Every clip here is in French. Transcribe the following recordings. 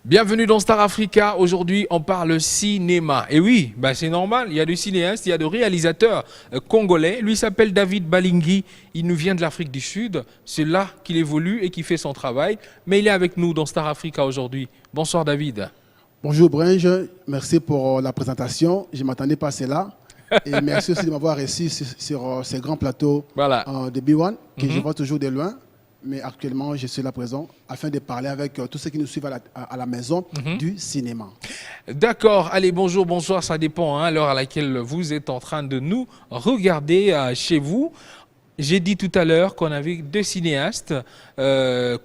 Bienvenue dans Star Africa. Aujourd'hui, on parle cinéma. Et oui, c'est normal. Il y a des cinéastes, il y a des réalisateurs congolais. Lui s'appelle David Balingui. Il nous vient de l'Afrique du Sud. C'est là qu'il évolue et qu'il fait son travail. Mais il est avec nous dans Star Africa aujourd'hui. Bonsoir David. Bonjour Bringe, merci pour la présentation. Je ne m'attendais pas à cela. Et merci aussi de m'avoir reçu sur ces grands plateaux de B1, que je vois toujours de loin. Mais actuellement, je suis là présent afin de parler avec tous ceux qui nous suivent à la maison du cinéma. D'accord. Allez, bonjour, bonsoir. Ça dépend à l'heure à laquelle vous êtes en train de nous regarder chez vous. J'ai dit tout à l'heure qu'on avait deux cinéastes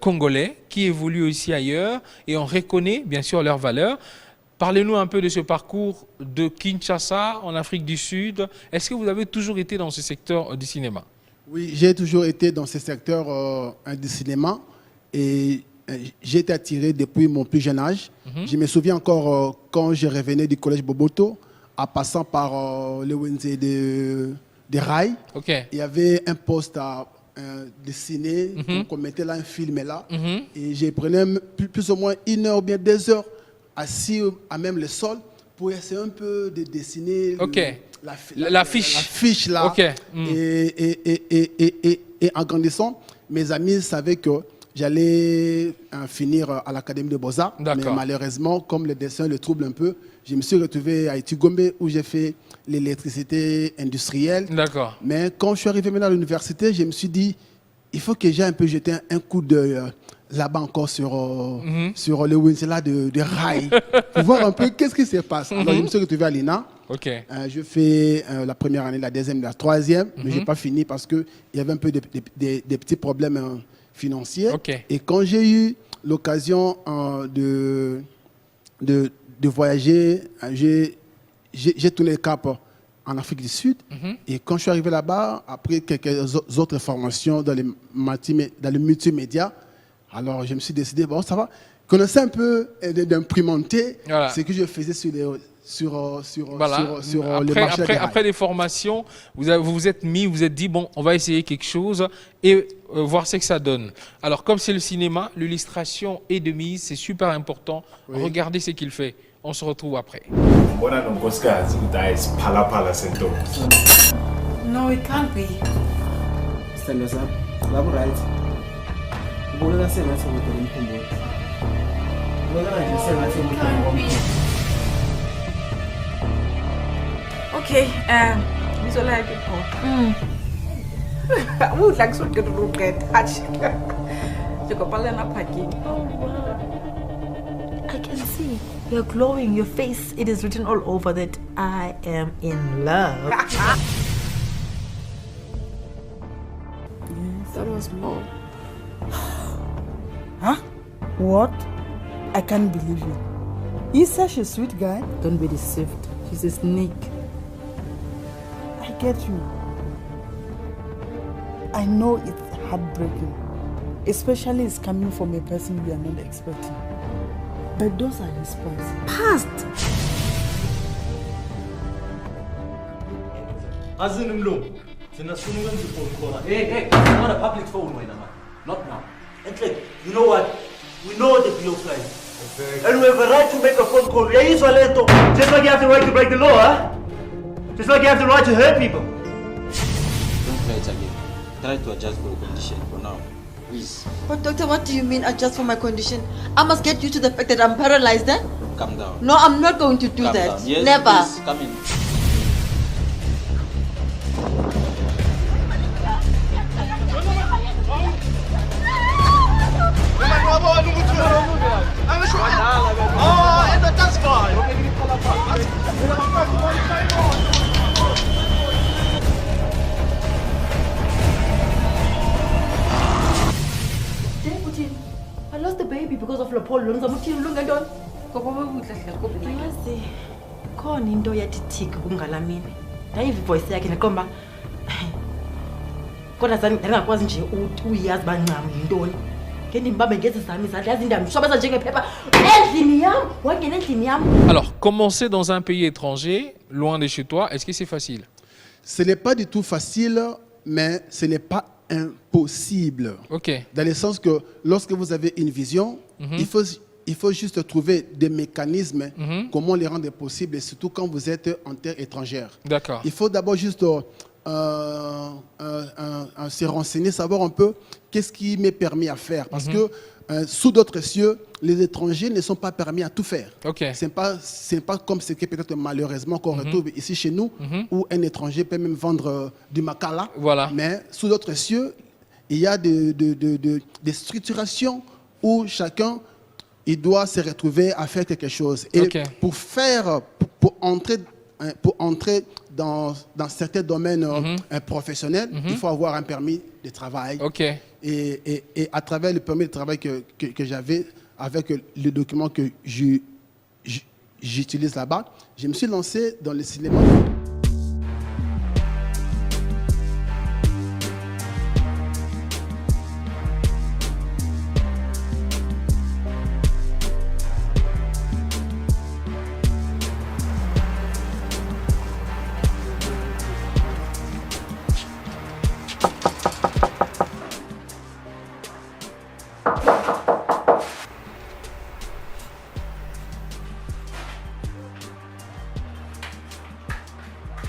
congolais qui évoluent aussi ailleurs et on reconnaît bien sûr leurs valeurs. Parlez-nous un peu de ce parcours de Kinshasa en Afrique du Sud. Est-ce que vous avez toujours été dans ce secteur du cinéma ? Oui, j'ai toujours été dans ce secteur du cinéma et j'ai été attiré depuis mon plus jeune âge. Je me souviens encore quand je revenais du collège Boboto, en passant par le Wenze de Rail. Il y avait un poste à dessiner, qu'on mettait là un film là. Et je prenais plus ou moins 1 heure ou bien 2 heures assis à même le sol pour essayer un peu de dessiner la fiche là. Et en grandissant, mes amis savaient que j'allais finir à l'Académie de Beaux-Arts. Mais malheureusement, comme le dessin le trouble un peu, je me suis retrouvé à Etigombe où j'ai fait l'électricité industrielle. Mais quand je suis arrivé maintenant à l'université, je me suis dit, il faut que j'aie un peu jeter un coup d'œil là-bas encore sur le Winsela de Rail pour voir un peu qu'est-ce qui se passe. Alors je me suis retrouvé à l'INA. Je fais la première année, la deuxième, la troisième, mais je n'ai pas fini parce qu'il y avait un peu des petits problèmes financiers. Et quand j'ai eu l'occasion de voyager, j'ai tourné le cap en Afrique du Sud. Et quand je suis arrivé là-bas, après quelques autres formations dans le multimédia, alors je me suis décidé, bon, ça va, connaissez un peu d'imprimenter ce que je faisais sur le marché. Après les formations, vous vous êtes dit, bon, on va essayer quelque chose et voir ce que ça donne. Alors, comme c'est le cinéma, l'illustration est de mise, c'est super important. Regardez ce qu'il fait. On se retrouve après. No, it can't be. Okay, Mizola I would like to get touched. I can see you're glowing. Your face, it is written all over that I am in love. That was mom. Huh? What? I can't believe it. He's such a sweet guy. Don't be deceived. She's a snake. I get you. I know it's heartbreaking. Especially it's coming from a person we are not expecting. But those are his past. Hey, I'm on a public phone right now. Not now. And like, you know what? We know the bill price. And we have a right to make a phone call. Just like you have the right to break the law, huh? Just like you have the right to hurt people. Don't try it again. Try to adjust for your condition for now. Please. But doctor, what do you mean adjust for my condition? I must get used to the fact that I'm paralyzed, eh? Calm down. No, I'm not going to do Calm that. Down. Yes, never. Please, come in. That's fine. I lost the baby because of Leopoldo. Yazi, khona into yathi thiki kungalamini. Ndayiva ivoice yakhe neqomba. Kodwa ndingakwazi nje uyazi bancam yintoni. Alors, commencer dans un pays étranger, loin de chez toi, est-ce que c'est facile? Ce n'est pas du tout facile, mais ce n'est pas impossible. Ok. Dans le sens que lorsque vous avez une vision, il faut il faut juste trouver des mécanismes, comment les rendre possibles, et surtout quand vous êtes en terre étrangère. D'accord. Il faut d'abord juste se renseigner, savoir un peu qu'est-ce qui m'est permis à faire. Parce que sous d'autres cieux, les étrangers ne sont pas permis à tout faire. Okay. Ce n'est pas comme ce qui est peut-être malheureusement qu'on retrouve ici chez nous, où un étranger peut même vendre du makala. Voilà. Mais sous d'autres cieux, il y a des structurations où chacun il doit se retrouver à faire quelque chose. Et pour entrer dans certains domaines professionnels, il faut avoir un permis de travail. Okay. Et à travers le permis de travail que j'avais, avec le document que j'utilise là-bas, je me suis lancé dans le cinéma.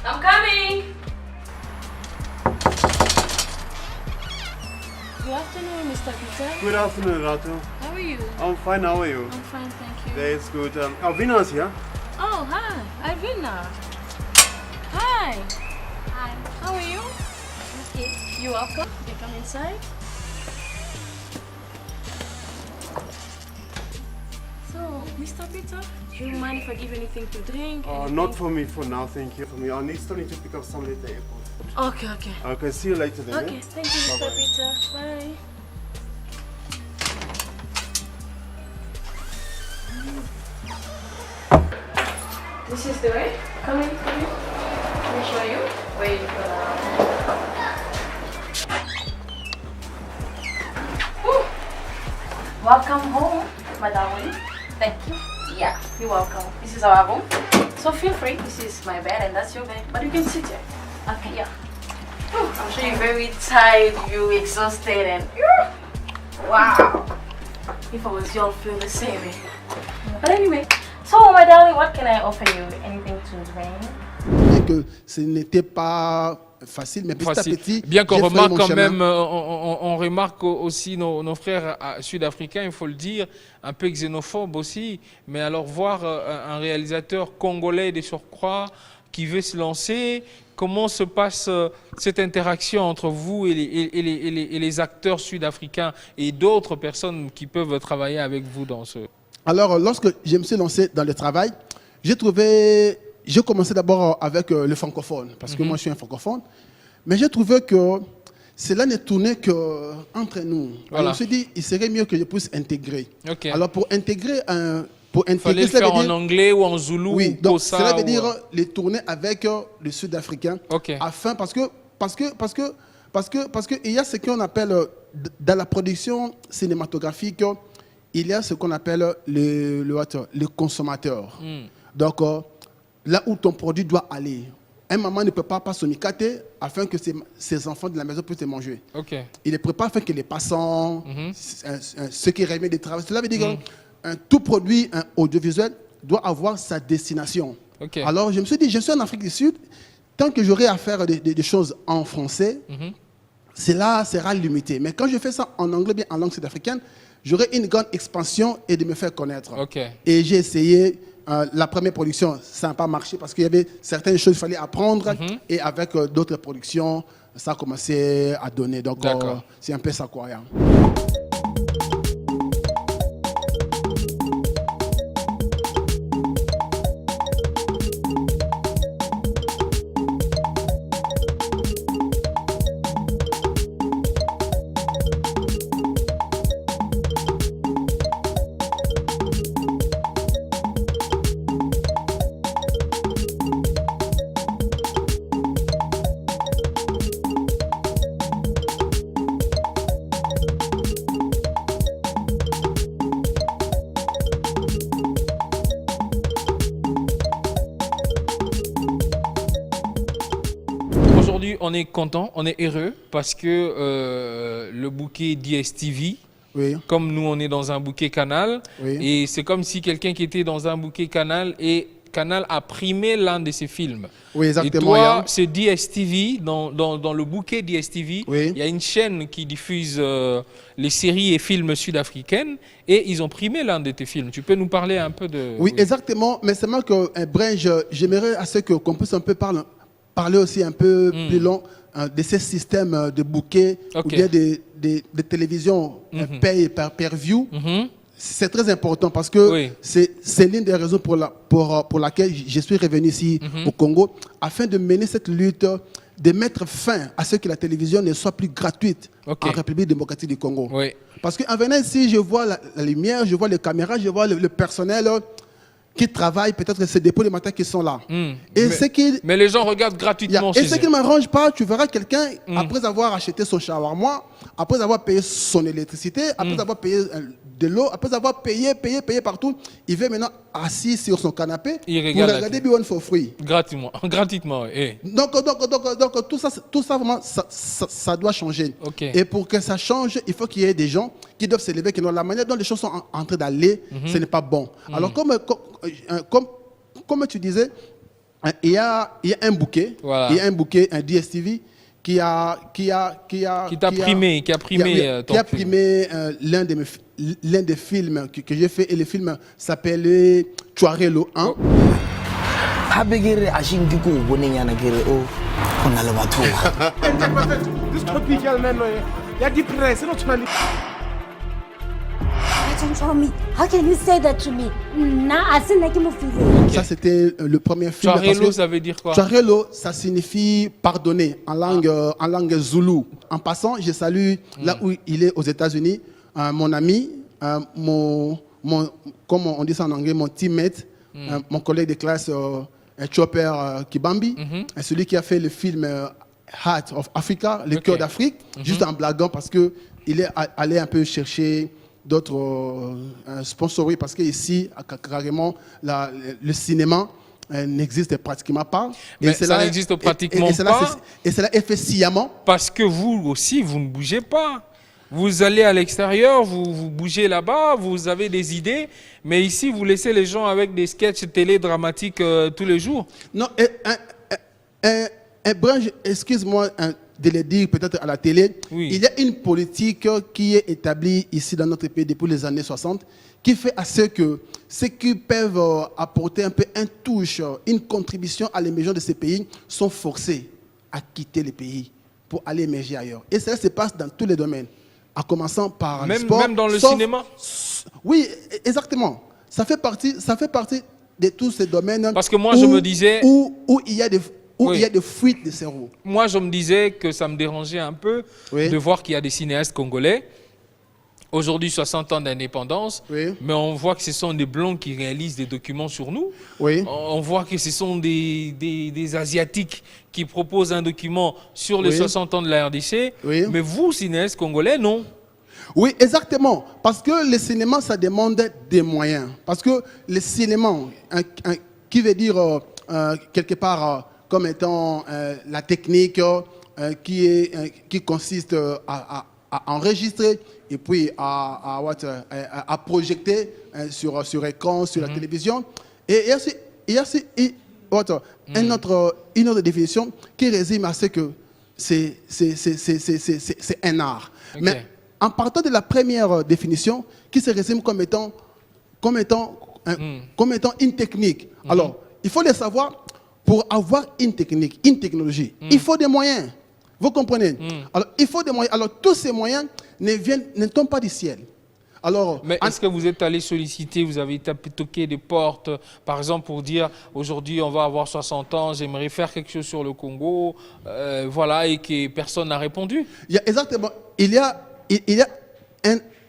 I'm coming. Good afternoon, Mr. Peter. Good afternoon, Ratu. How are you? I'm fine, how are you? I'm fine, thank you. That's good. Alvina's here. Oh, hi. Alvina. Hi. Hi. How are you? Okay. You're welcome. You come inside. So, Mr. Peter, do you mind if I give you anything to drink? Not for me for now, thank you. For me, I still need to pick up some at the airport. Okay, okay. Okay, see you later then. Okay, thank you, Mr. Peter. Bye. This is the way. Come in, come in. Let me show you. Wait for Welcome home, Madam. Thank you. Yeah, you're welcome. This is our room. So feel free. This is my bed and that's your bed. But you can sit here. Okay, yeah. I'm sure you're very tired, you're exhausted, and wow. If I was you, I'd feel the same. But anyway, so my darling, what can I offer you? Anything to drink? Et que ce n'était pas facile, mais petit à petit, bien qu'on remarque quand chemin. même, on remarque aussi nos frères sud-africains, il faut le dire, un peu xénophobes aussi. Mais alors voir un réalisateur congolais de surcroît qui veut se lancer, comment se passe cette interaction entre vous et les acteurs sud-africains et d'autres personnes qui peuvent travailler avec vous dans ce... Alors, lorsque je me suis lancé dans le travail, j'ai commencé d'abord avec le francophone, parce que moi je suis un francophone, mais j'ai trouvé que cela ne tournait qu'entre nous. Voilà. Alors, je me suis dit, il serait mieux que je puisse intégrer. Okay. Alors, pour intégrer, il fallait le faire en anglais ou en zoulou. Oui, ou donc Kosa, cela veut dire les tourner avec le Sud-Africain, afin, parce que il y a ce qu'on appelle, dans la production cinématographique, il y a ce qu'on appelle le consommateur. Donc, là où ton produit doit aller. Un maman ne peut pas passer au mikate afin que ses enfants de la maison puissent manger. Il les prépare afin que les passants, ceux qui remettent des travaux. Cela veut dire que tout produit audiovisuel doit avoir sa destination. Alors, je me suis dit, je suis en Afrique du Sud, tant que j'aurai à faire des choses en français, cela sera limité. Mais quand je fais ça en anglais, bien en langue sud-africaine, j'aurai une grande expansion et de me faire connaître. Et j'ai essayé, la première production, ça n'a pas marché parce qu'il y avait certaines choses qu'il fallait apprendre. Et avec d'autres productions, ça a commencé à donner. Donc, c'est un peu ça, quoi. On est content, on est heureux parce que le bouquet DSTV comme nous on est dans un bouquet Canal, et c'est comme si quelqu'un qui était dans un bouquet Canal et Canal a primé l'un de ses films. Oui, exactement. Et toi, c'est DSTV, dans le bouquet DSTV, il y a une chaîne qui diffuse les séries et films sud-africaines et ils ont primé l'un de tes films. Tu peux nous parler un peu de... Oui, exactement. Mais c'est moi que, Brian, j'aimerais à ce qu'on puisse un peu parler aussi un peu plus long de ces systèmes de bouquets ou bien de télévision paye per view. C'est très important parce que c'est l'une des raisons pour laquelle je suis revenu ici au Congo, afin de mener cette lutte, de mettre fin à ce que la télévision ne soit plus gratuite en République démocratique du Congo. Parce qu'en venant ici, je vois la lumière, je vois les caméras, je vois le personnel qui travaillent, peut-être que c'est des dépôts de matin qui sont là. Mais les gens regardent gratuitement chez eux. Et ce qui ne m'arrange pas, tu verras quelqu'un, après avoir acheté son shawarma, après avoir payé son électricité, après avoir payé de l'eau, après avoir payé partout, il veut maintenant assis sur son canapé pour regarder Be One for Free. Gratuitement, oui. Donc tout ça vraiment, ça doit changer. Et pour que ça change, il faut qu'il y ait des gens qui doivent se lever, qui la manière dont les choses sont en train d'aller, ce n'est pas bon. Alors comme tu disais, il y a un bouquet, un DSTV qui a primé l'un des films que j'ai fait, et le film s'appelait Twarelo 1. How can you say that to me? Ça, c'était le premier film. Twarelo, ça veut dire quoi? Twarelo, ça signifie pardonner en langue zoulou. En passant, je salue là où il est aux États-Unis, mon ami, comme on dit ça en anglais, mon teammate, mon collègue de classe, Chopper Kibambi, celui qui a fait le film Heart of Africa, le cœur d'Afrique, juste en blaguant parce qu'il est allé un peu chercher d'autres sponsoring, parce qu'ici, carrément, le cinéma n'existe pratiquement pas. Mais ça n'existe pratiquement pas. Et cela est fait sciemment. Parce que vous aussi, vous ne bougez pas. Vous allez à l'extérieur, vous bougez là-bas, vous avez des idées, mais ici, vous laissez les gens avec des sketchs télé dramatiques tous les jours. Non, Branche, excuse-moi de le dire peut-être à la télé, il y a une politique qui est établie ici dans notre pays depuis les années 60, qui fait à ce que ceux qui peuvent apporter un peu une touche, une contribution à l'émergence de ces pays sont forcés à quitter le pays pour aller émerger ailleurs. Et cela se passe dans tous les domaines, en commençant par le sport. Même dans le cinéma. Oui, exactement. Ça fait partie de tous ces domaines. Parce que moi, je me disais... Où il y a des... il y a des fuites de cerveau. Moi, je me disais que ça me dérangeait un peu de voir qu'il y a des cinéastes congolais. Aujourd'hui, 60 ans d'indépendance, mais on voit que ce sont des Blancs qui réalisent des documents sur nous. On voit que ce sont des Asiatiques qui proposent un document sur les 60 ans de la RDC. Mais vous, cinéastes congolais, non. Oui, exactement. Parce que le cinéma, ça demande des moyens. Parce que le cinéma, qui veut dire quelque part... comme étant la technique qui consiste à enregistrer et puis à projeter sur écran, sur la télévision. Et il y a aussi une autre définition qui résume à ce que c'est un art. Mais en partant de la première définition, qui se résume comme étant une technique. Alors, il faut le savoir. Pour avoir une technique, une technologie, il faut des moyens. Vous comprenez? Alors, il faut des moyens. Alors, tous ces moyens ne tombent pas du ciel. Alors, mais est-ce que vous êtes allé solliciter, vous avez toqué des portes, par exemple, pour dire aujourd'hui on va avoir 60 ans, j'aimerais faire quelque chose sur le Congo, voilà, et que personne n'a répondu? Exactement. Il y a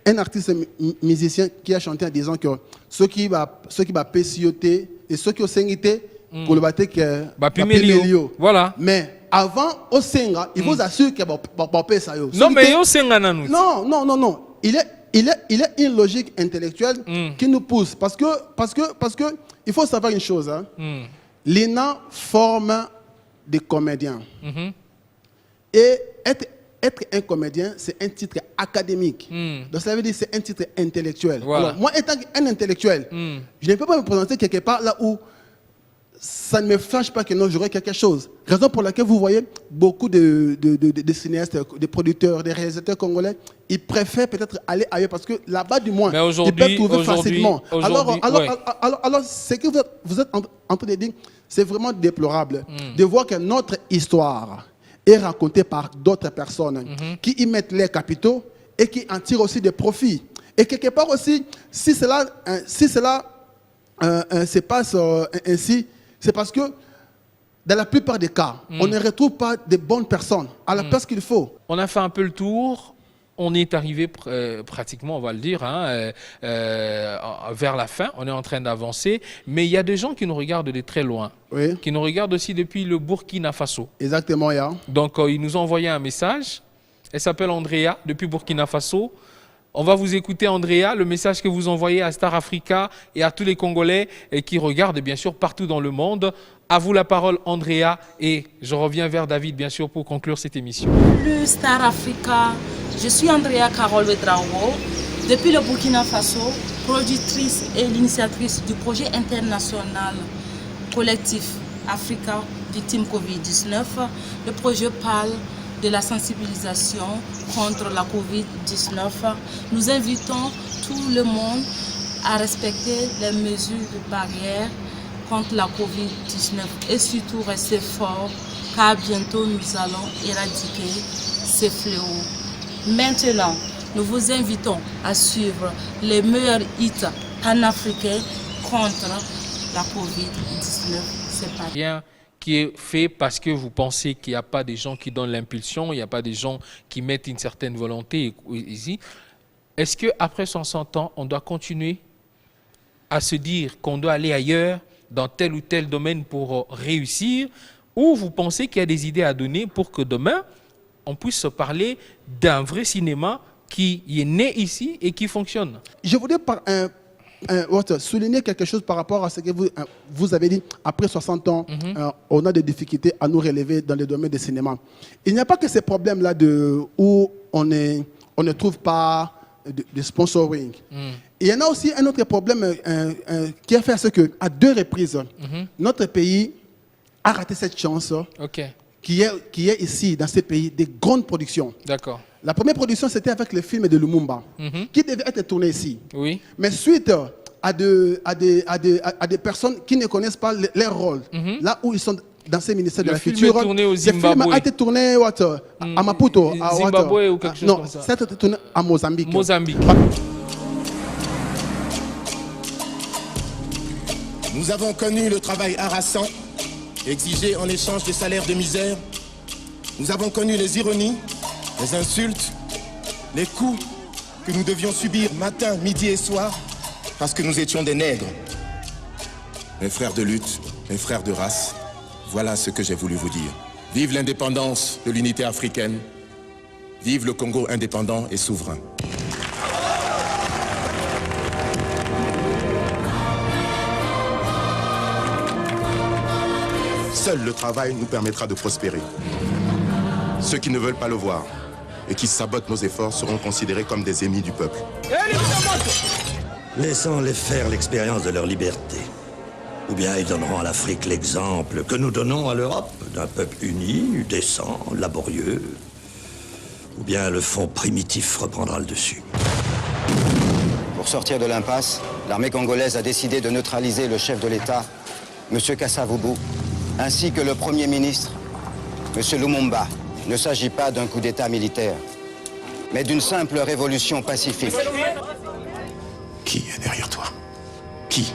un artiste musicien qui a chanté en disant que ceux qui va PCOT et ceux qui ont singité, pour le battre que voilà. Mais avant au Senga, il vous assure que ça. Non, mais au Senga non. Il y a une logique intellectuelle qui nous pousse parce que il faut savoir une chose. L'INA forme des comédiens. Et être un comédien, c'est un titre académique. Donc ça veut dire que c'est un titre intellectuel. Voilà. Alors, moi, étant un intellectuel, je ne peux pas me présenter quelque part là où ça ne me fâche pas que non, j'aurai quelque chose. Raison pour laquelle vous voyez beaucoup de cinéastes, de producteurs, des réalisateurs congolais, ils préfèrent peut-être aller ailleurs parce que là-bas, du moins, ils peuvent trouver facilement. Alors, ce que vous êtes en train de dire, c'est vraiment déplorable de voir que notre histoire est racontée par d'autres personnes qui y mettent leurs capitaux et qui en tirent aussi des profits. Et quelque part aussi, si cela se passe ainsi, c'est parce que dans la plupart des cas, on ne retrouve pas de bonnes personnes à la place qu'il faut. On a fait un peu le tour. On est arrivé pratiquement, on va le dire, vers la fin. On est en train d'avancer. Mais il y a des gens qui nous regardent de très loin. Oui. Qui nous regardent aussi depuis le Burkina Faso. Exactement, yeah. Donc, ils nous ont envoyé un message. Elle s'appelle Andrea, depuis Burkina Faso. On va vous écouter, Andrea, le message que vous envoyez à Star Africa et à tous les Congolais qui regardent, bien sûr, partout dans le monde. À vous la parole, Andrea, et je reviens vers David, bien sûr, pour conclure cette émission. Le Star Africa, je suis Andrea Carole Ouedraogo, depuis le Burkina Faso, productrice et l'initiatrice du projet international collectif Africa Victime Covid-19. Le projet parle de la sensibilisation contre la Covid-19. Nous invitons tout le monde à respecter les mesures de barrière contre la Covid-19 et surtout rester fort car bientôt nous allons éradiquer ces fléaux. Maintenant, nous vous invitons à suivre les meilleurs hits panafricains contre la Covid-19. C'est pas bien. Qui est fait parce que vous pensez qu'il n'y a pas des gens qui donnent l'impulsion, il n'y a pas des gens qui mettent une certaine volonté ici. Est-ce qu'après 60 ans, on doit continuer à se dire qu'on doit aller ailleurs, dans tel ou tel domaine pour réussir, ou vous pensez qu'il y a des idées à donner pour que demain, on puisse se parler d'un vrai cinéma qui est né ici et qui fonctionne? Je voudrais souligner quelque chose par rapport à ce que vous avez dit. Après 60 ans, on a des difficultés à nous relever dans le domaine du cinéma. Il n'y a pas que ces problèmes-là où on ne trouve pas de sponsoring. Il y en a aussi un autre problème qui a fait à ce qu'à 2 reprises, notre pays a raté cette chance qui est ici, dans ce pays, des grandes productions. D'accord. La première production, c'était avec le film de Lumumba, qui devait être tourné ici. Oui. Mais suite à des personnes qui ne connaissent pas leur rôle, là où ils sont dans ces ministères de la Culture, le film a été tourné à Maputo. À Zimbabwe ou quelque chose comme ça. Non, ça a été tourné à Mozambique. Nous avons connu le travail harassant, exigé en échange des salaires de misère. Nous avons connu les ironies, les insultes, les coups que nous devions subir matin, midi et soir parce que nous étions des nègres. Mes frères de lutte, mes frères de race, voilà ce que j'ai voulu vous dire. Vive l'indépendance de l'unité africaine. Vive le Congo indépendant et souverain. Seul le travail nous permettra de prospérer. Ceux qui ne veulent pas le voir et qui sabotent nos efforts seront considérés comme des ennemis du peuple. Laissons-les faire l'expérience de leur liberté. Ou bien ils donneront à l'Afrique l'exemple que nous donnons à l'Europe d'un peuple uni, décent, laborieux. Ou bien le fonds primitif reprendra le dessus. Pour sortir de l'impasse, l'armée congolaise a décidé de neutraliser le chef de l'État, M. Kassavubu, ainsi que le Premier ministre, M. Lumumba. Il ne s'agit pas d'un coup d'État militaire, mais d'une simple révolution pacifique. Qui est derrière toi? Qui?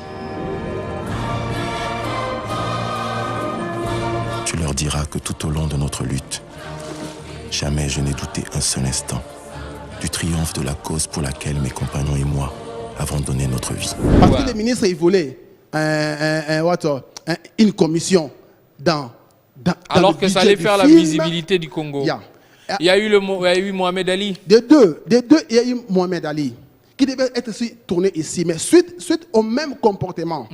Tu leur diras que tout au long de notre lutte, jamais je n'ai douté un seul instant du triomphe de la cause pour laquelle mes compagnons et moi avons donné notre vie. Parce que les ministres, ils voulaient une commission alors que ça allait faire la visibilité du Congo. Il y a eu Mohamed Ali. Des deux, il y a eu Mohamed Ali qui devait être tourné ici, mais suite au même comportement,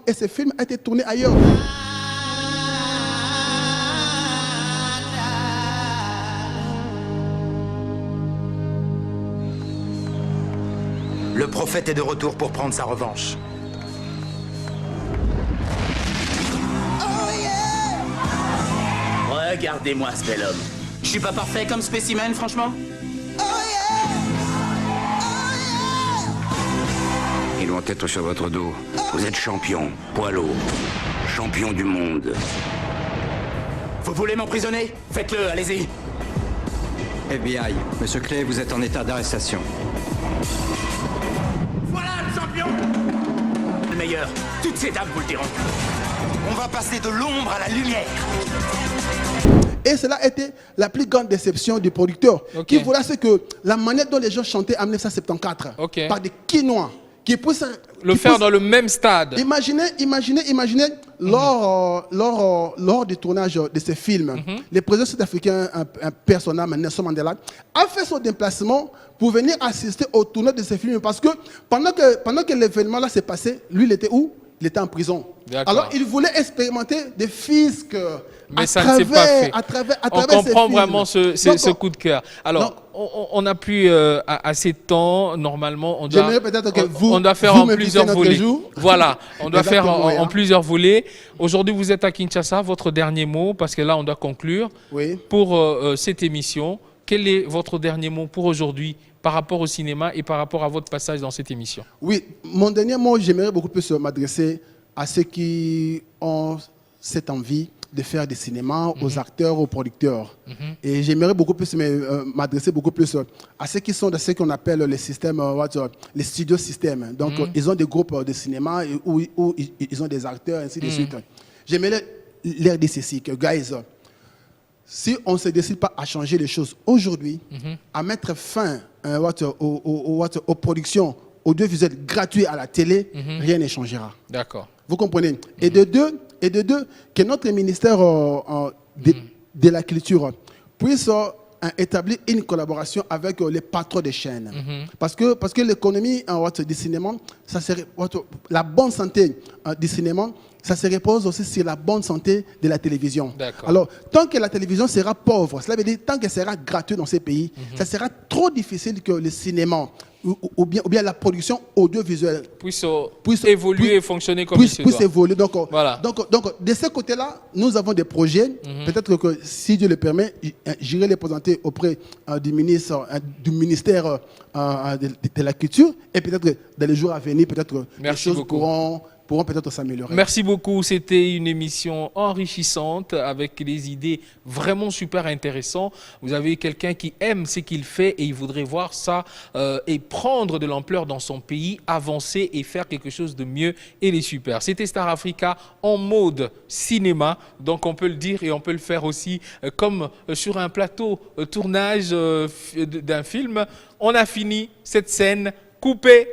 et ce film a été tourné ailleurs. Le prophète est de retour pour prendre sa revanche. Regardez-moi ce bel homme. Je suis pas parfait comme spécimen, franchement. Ils vont être sur votre dos. Vous êtes champion, poids lourd, champion du monde. Vous voulez m'emprisonner? Faites-le, allez-y. FBI, Monsieur Clay, vous êtes en état d'arrestation. Voilà le champion! Le meilleur. Toutes ces dames vous le diront. On va passer de l'ombre à la lumière. Et cela a été la plus grande déception du producteur. Qui voulait, c'est que la manière dont les gens chantaient en 1974, par des Quinois, qui poussent dans le même stade. Imaginez, lors du tournage de ce film, le président sud-africain, un personnage, Nelson Mandela, a fait son déplacement pour venir assister au tournage de ce film. Parce que pendant que l'événement là s'est passé, lui, il était où? Il était en prison. Alors, il voulait expérimenter des fiscs. Mais ça ne s'est pas fait. On comprend vraiment ce coup de cœur. Alors, on n'a plus assez de temps. Normalement, on doit faire en plusieurs volets. Voilà, on doit faire en plusieurs volets. Aujourd'hui, vous êtes à Kinshasa. Votre dernier mot, parce que là, on doit conclure. Pour cette émission, quel est votre dernier mot pour aujourd'hui par rapport au cinéma et par rapport à votre passage dans cette émission? Oui, mon dernier mot, j'aimerais beaucoup plus m'adresser à ceux qui ont cette envie de faire du cinéma, aux acteurs, aux producteurs. Et j'aimerais beaucoup plus m'adresser beaucoup plus à ceux qui sont de ce qu'on appelle les systèmes, les studios systèmes. Donc, ils ont des groupes de cinéma où ils ont des acteurs, ainsi de suite. J'aimerais leur dire ceci, que, guys, si on ne se décide pas à changer les choses aujourd'hui, à mettre fin aux productions audiovisuelles gratuites à la télé, rien ne changera. D'accord. Vous comprenez? Et de deux, que notre ministère de la Culture puisse établir une collaboration avec les patrons des chaînes. Parce que l'économie du cinéma, ça serait, la bonne santé du cinéma, ça se repose aussi sur la bonne santé de la télévision. Alors, tant que la télévision sera pauvre, cela veut dire tant qu'elle sera gratuite dans ces pays, ça sera trop difficile que le cinéma ou bien la production audiovisuelle puisse évoluer et fonctionner comme il se doit. Évoluer. Donc, de ce côté-là, nous avons des projets. Peut-être que, si Dieu le permet, j'irai les présenter auprès du ministère de la Culture. Et peut-être dans les jours à venir, peut-être les choses pourront peut-être s'améliorer. Merci beaucoup. C'était une émission enrichissante avec des idées vraiment super intéressantes. Vous avez quelqu'un qui aime ce qu'il fait et il voudrait voir ça et prendre de l'ampleur dans son pays, avancer et faire quelque chose de mieux et de super. C'était Star Africa en mode cinéma. Donc on peut le dire et on peut le faire aussi comme sur un plateau tournage d'un film. On a fini cette scène coupée.